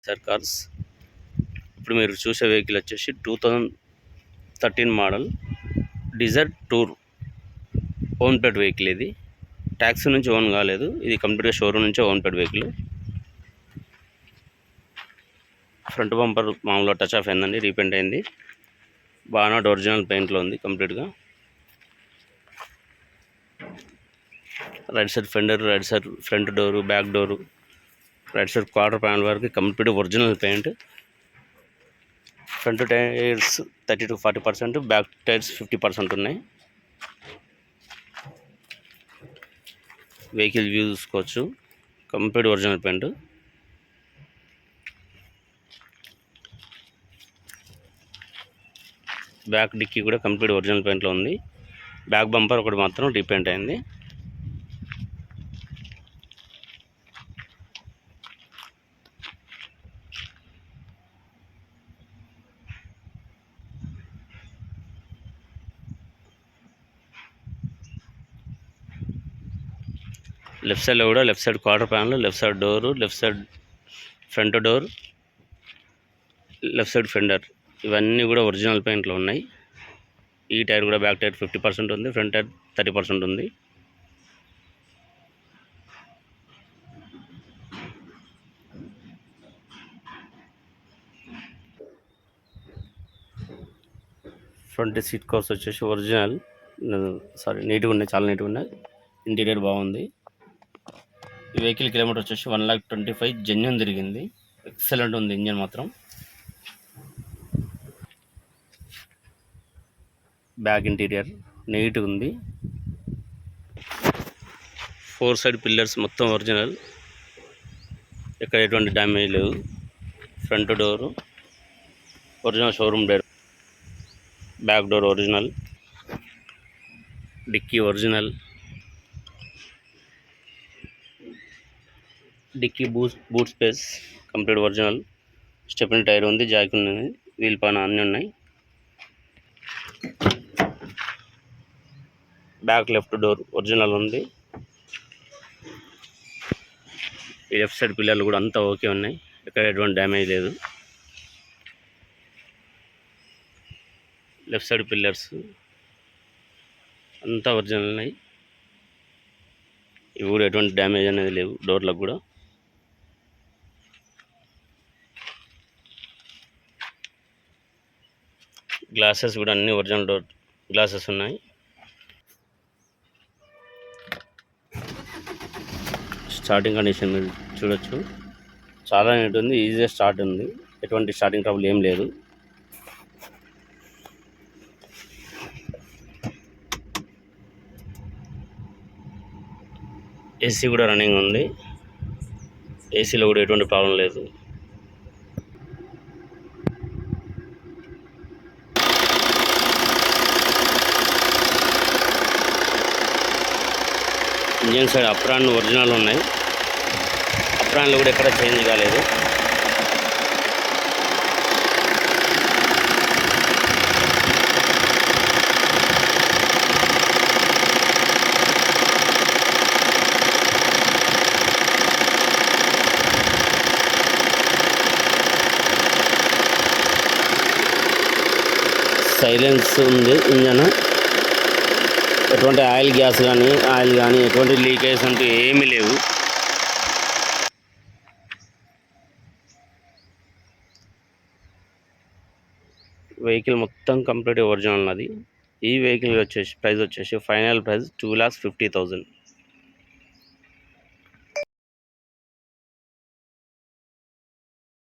Sir cars. ఇప్పుడు మీరు చూసే వెహికల్ వచ్చేసి 2013 model Dzire tour own paid vehicle. ఇది ట్యాక్సీ నుంచి ఓన్ కాలేదు, ఇది కంప్లీట్గా షోరూమ్ నుంచే own paid vehicle. Front bumper మామూలుగా టచ్ ఆఫ్ అయిందండి, రీపెయింట్ అయింది. బాగా ఒరిజినల్ పెయింట్లో ఉంది కంప్లీట్గా. Right side fender, right side front door, back door, right side quarter panel వరకు complete original paint. Front tyres 30 to 40%, back tyres 50% ఉన్నాయి. వెహికల్ వ్యూ చూసుకోవచ్చు, complete original paint. Back dickey కూడా కంప్లీట్ ఒరిజినల్ పెయింట్లో ఉంది. Back bumper ఒకటి మాత్రం repaint అయింది. Left సైడ్లో కూడా left side quarter panel, left side door, left side front door, left side fender ఇవన్నీ కూడా ఒరిజినల్ పెయింట్లో ఉన్నాయి. ఈ టైర్ కూడా బ్యాక్ టైర్ 50% ఉంది, ఫ్రంట్ టైర్ 30% ఉంది. ఫ్రంట్ సీట్ కవర్స్ వచ్చేసి ఒరిజినల్, నీట్గా ఉన్నాయి, చాలా నీట్గా ఉన్నాయి. ఇంటీరియర్ బాగుంది. ఈ వెహికల్ కిలోమీటర్ వచ్చేసి 1,25,000 జెన్యూన్ తిరిగింది. ఎక్సలెంట్ ఉంది ఇంజన్ మాత్రం. బ్యాక్ ఇంటీరియర్ నీట్గా ఉంది. 4 సైడ్ పిల్లర్స్ మొత్తం ఒరిజినల్, ఎక్కడ ఎటువంటి డ్యామేజ్ లేదు. Front door original showroom door, back door original, dicky original, dicky boot space complete original. Stepney tyre ఉంది, జాక్ ఉంది, వీల్ పాన అన్నీ ఉన్నాయి. బ్యాక్ లెఫ్ట్ డోర్ ఒరిజినల్ ఉంది. ఈ లెఫ్ట్ సైడ్ పిల్లర్లు కూడా అంతా ఓకే ఉన్నాయి, ఎక్కడ ఎటువంటి డ్యామేజ్ లేదు. లెఫ్ట్ సైడ్ పిల్లర్స్ అంతా ఒరిజినల్ ఉన్నాయి, ఇవి కూడా ఎటువంటి డ్యామేజ్ అనేది లేవు. డోర్లకు కూడా గ్లాసెస్ కూడా అన్ని ఒరిజినల్ డోర్ గ్లాసెస్ ఉన్నాయి. స్టార్టింగ్ కండిషన్ మీరు చూడొచ్చు, చాలా నీట్ ఉంది, ఈజీగా స్టార్ట్ ఉంది, ఎటువంటి స్టార్టింగ్ ట్రబుల్ ఏం లేదు. ఏసీ కూడా రన్నింగ్ ఉంది, ఏసీలో కూడా ఎటువంటి ప్రాబ్లం లేదు. ఇంజన్ సైడ్ అప్రాన్ ఒరిజినల్ ఉన్నాయి, అప్రాన్లు కూడా ఎక్కడ చేంజ్ కాలేదు. సైలెన్స్ ఉంది ఇంజన్, ఎటువంటి ఆయిల్ కానీ ఎటువంటి లీకేజ్ అంటూ ఏమీ లేవు. వెహికల్ మొత్తం కంప్లీట్ ఒరిజినల్ ఉన్నది. ఈ వెహికల్ వచ్చేసి ప్రైస్ వచ్చేసి ఫైనల్ ప్రైస్ 2,50,000.